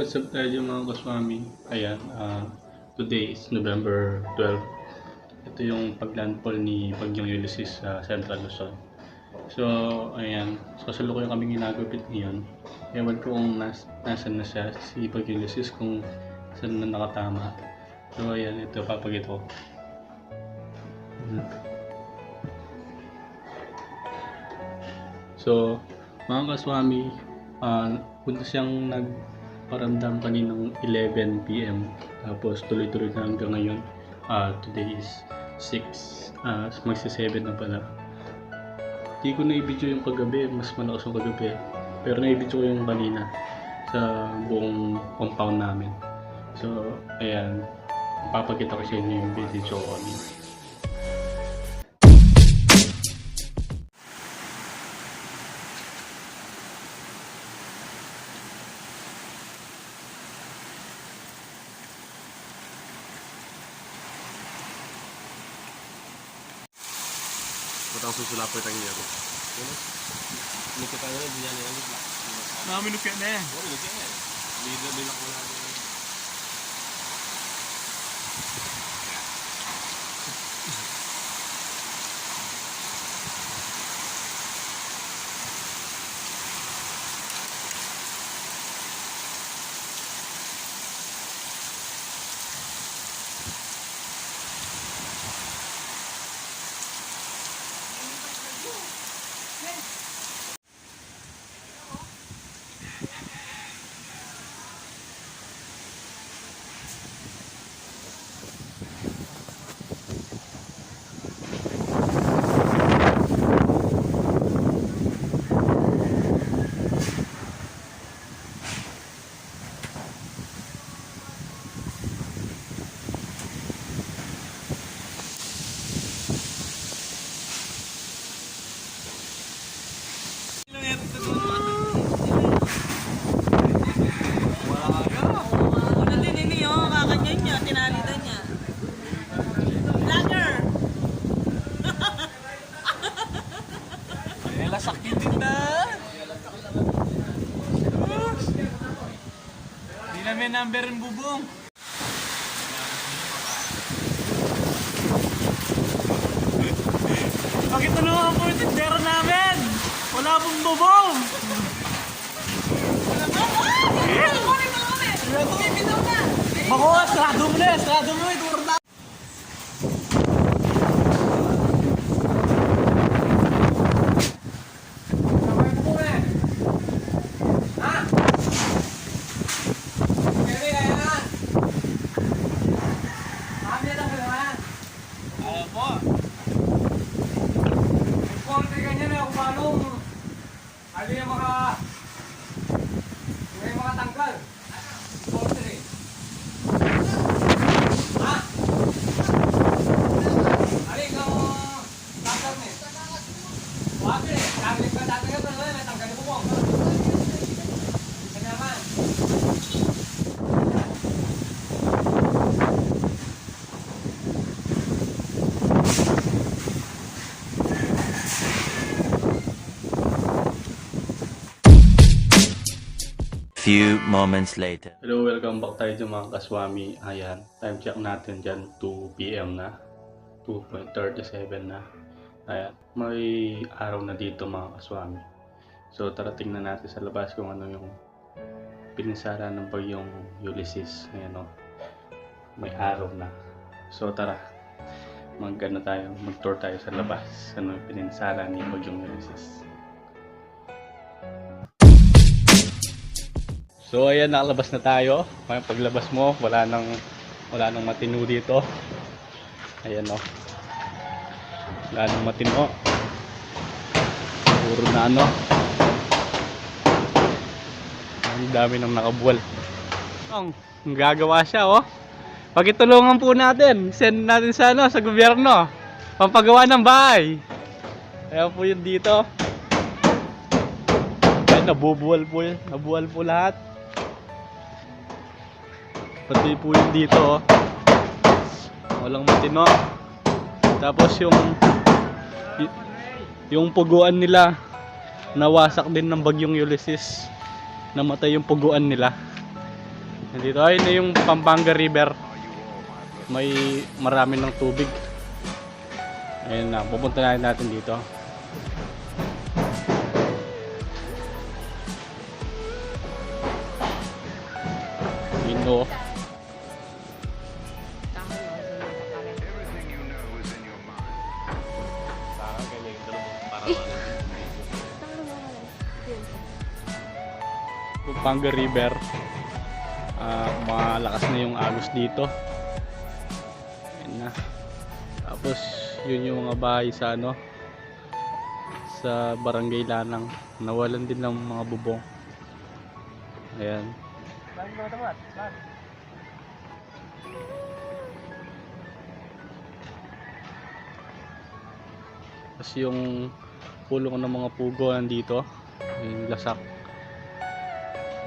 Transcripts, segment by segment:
what's up tayo mga kaswami? Ayan, today is November 12. Ito yung paglandfall ni Bagyong Ulysses sa Central Luzon. So, ayan, kasalukuyan kami ginagupit ngayon. Ewan ko kung nasan na siya, si Bagyong Ulysses, kung saan na nakatama. So, ayan, ito, papagit ko. So, mga kaswami, punta siyang nagparamdam kaninang 11 PM. Tapos tuloy-tuloy na hanggang ngayon. Today is 6, magsi-7 na pala. Di ko na-video yung kagabi, mas malakas yung kagabi. Pero na-video ko yung kanina sa buong compound namin. So, ayan, papakita ko sa inyo yung video ko kanina. Matang susulapoy tayo niya. Minukit tayo na, diyan yung alit lang. Minukit na eh. Oo, minukit na eh. Bilak mo lang. Sakit din na. Hindi namin number yung bubong. Pakitulungan po yung tindero namin. Wala pong bubong. Makuha, sarado mo na. Sarado mo. Iduro na. Ano yung mga tanggal? Poultry. Ha? Ano yung tanggal ni? Wag eh. Tanggal ka tanggal ka na tanggal mo mo. Isa naman. Few moments later. Hello, welcome back tayo dyan mga kaswami. Ayan, time check natin dyan, 2 PM na. 2:37 na. Ayan, may araw na dito mga kaswami. So tara tingnan natin sa labas kung ano yung pininsala ng Bagyong Ulysses. Ayan o, may araw na. So tara, mag-tour tayo sa labas. Ano yung pininsala ni Bagyong Ulysses. So ayan, nakalabas na tayo. May paglabas mo, wala nang matino dito. Ayan o. Wala nang matino. Puro na ano. Ang dami nang nakabuwal. Ang gagawa siya oh. Pagitulungan po natin. Send natin sa sa gobyerno. Pampagawa ng bahay. Ayan po yun dito. Ayan, nabubuwal po yun. Nabuwal po lahat. Pati po yung dito oh. Walang matino. Tapos yung puguan nila nawasak din ng Bagyong Ulysses. Namatay yung puguan nila. Nandito ay na yung Pampanga River. May marami ng tubig. Ayun na, pupunta na natin dito. Ino. Parang ganyan yung dalawang parawan. Pampanga River. Malakas na yung agos dito. Ayan na. Tapos yun yung mga bahay sa sa Barangay Lanang. Nawalan din ng mga bubong. Ayan. Tapos yung pulong ng mga pugo nandito. Yung lasak.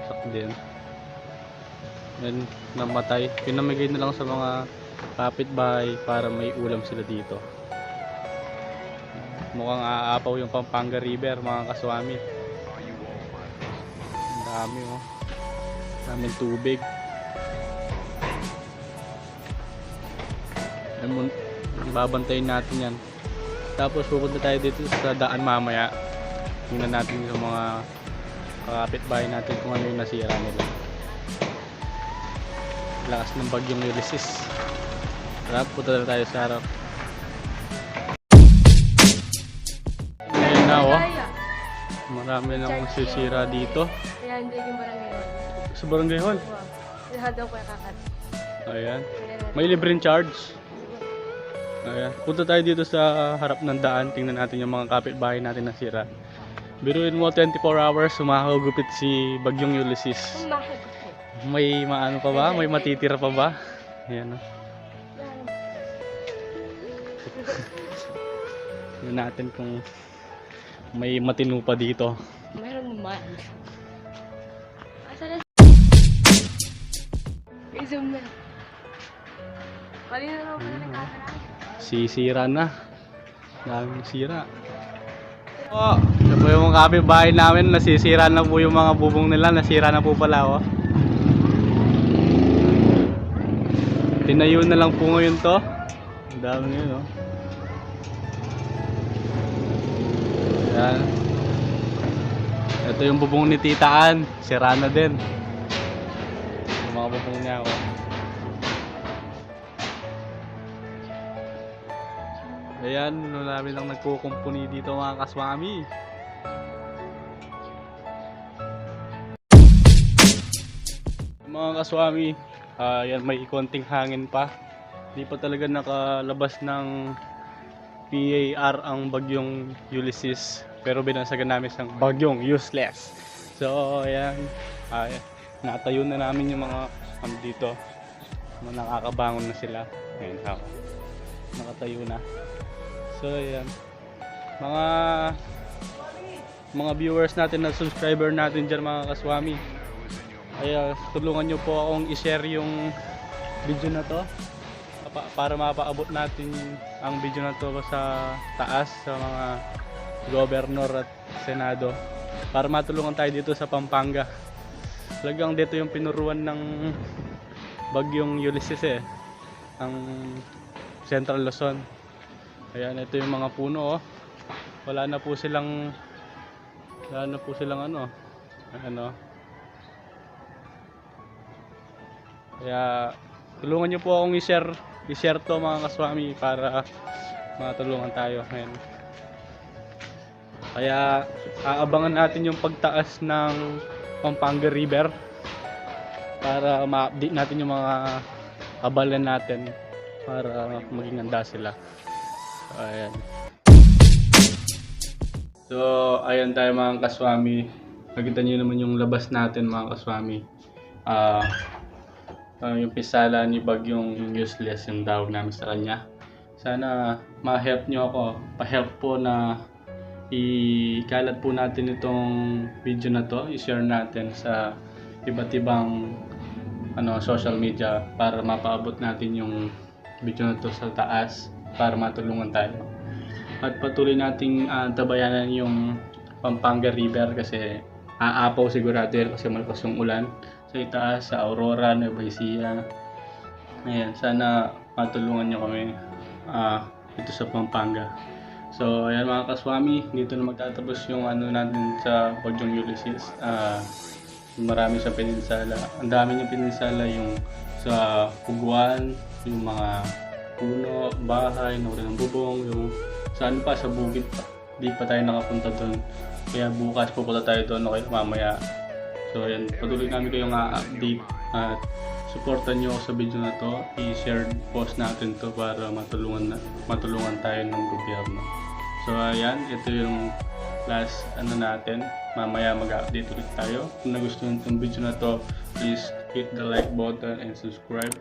Lasak din. Yan, namatay. Pinamigay na lang sa mga kapitbahay para may ulam sila dito. Mukhang aapaw yung Pampanga River, mga kaswami. Ang dami, oh. Daming tubig. Babantayin natin yan. Tapos pupunta tayo dito sa daan mamaya. Tingnan natin yung mga kapitbahay natin kung ano yung nasira nila. Lakas ng bagyong Ulysses. Tara, punta na tayo sa harap. Ngayon na, oh. Marami nang sisira dito. Ayan, dyan yung barangay hall. Sa Barangay Hall. Wow. Lahat daw ko kakat. Ayan. May libreng charge. Ayan. Punta tayo dito sa harap ng daan. Tingnan natin yung mga kapitbahay natin na sira. Biruin mo 24 hours, sumakagupit si Bagyong Ulysses. May maano pa ba? May matitira pa ba? Ayan, oh. Tingnan natin kung may matino pa dito. Mayroon naman. Asa na? I-zoom na. Kanina na pala nagkakaroon. Sisira na. Daming sira. Oh, ito po yung mga kapitbahay namin. Nasisira na po yung mga bubong nila. Nasira na po pala, oh. Tinayo na lang po ngayon to. Ang dami ngayon, oh. Yan. Ito yung bubong ni Tita Ann. Sira na din. Yung mga bubong niya, oh. Ayan, marami lang nagkukumpuni dito, mga kaswami. Mga kaswami, yan, may konting hangin pa. Di pa talaga nakalabas ng PAR ang bagyong Ulysses, pero binasagan namin siyang bagyong useless. So ayan, natayo na namin yung mga dito. Nakakabangon na sila. Ayan, nakatayo na. So ayan, mga viewers natin na subscriber natin dyan, mga kaswami, ay tulungan nyo po akong i-share yung video na to para mapaabot natin ang video na to sa taas, sa mga gobernador at senado, para matulungan tayo dito sa Pampanga. Talagang dito yung pinuruan ng bagyong Ulysses, ang Central Luzon. Ayan, ito yung mga puno, oh. Wala na po silang ano. Kaya tulungan niyo po akong i-share to, mga kaswami, para matulungan tayo. Ayan. Kaya aabangan natin yung pagtaas ng Pampanga River para ma-update natin yung mga abalan natin para maging handa sila. Ayan. So, ayan tayo, mga kaswami. Nakita niyo naman yung labas natin, mga kaswami. Yung pisala ni Bagyong Useless, yung tawag namin sa kanya. Sana ma-help nyo ako. Pa-help po na ikalat po natin itong video na to. I-share natin sa iba't ibang social media para mapaabot natin yung video na to sa taas, para matulungan tayo. At patuloy nating tabayanan yung Pampanga River kasi aapaw sigurado kasi malakas yung ulan. sa itaas, sa Aurora, Nueva Ecija. Ayan, sana matulungan nyo kami dito sa Pampanga. So, ayan mga kaswami, dito na magtatapos yung ano natin sa Bagyong Ulysses. Marami sa peninsala. Ang dami niyang peninsala, yung sa Puguan, yung mga puno, bahay, nawala ng bubong, yung saan pa, sa bukid pa. Di pa tayo nakapunta doon. Kaya bukas pupunta tayo doon o kaya mamaya. So, ayan, patuloy namin kayong update at supportan nyo ako sa video na to. I-share post natin to para matulungan tayo ng gobyerno. So ayan, ito yung last natin. Mamaya mag-update ulit tayo. Kung nagustuhan itong video na to, please hit the like button and subscribe.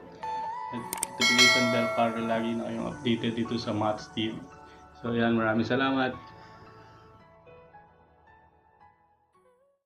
At notification bell para lagi na kayong updated dito sa Mats TV. So ayan, maraming salamat.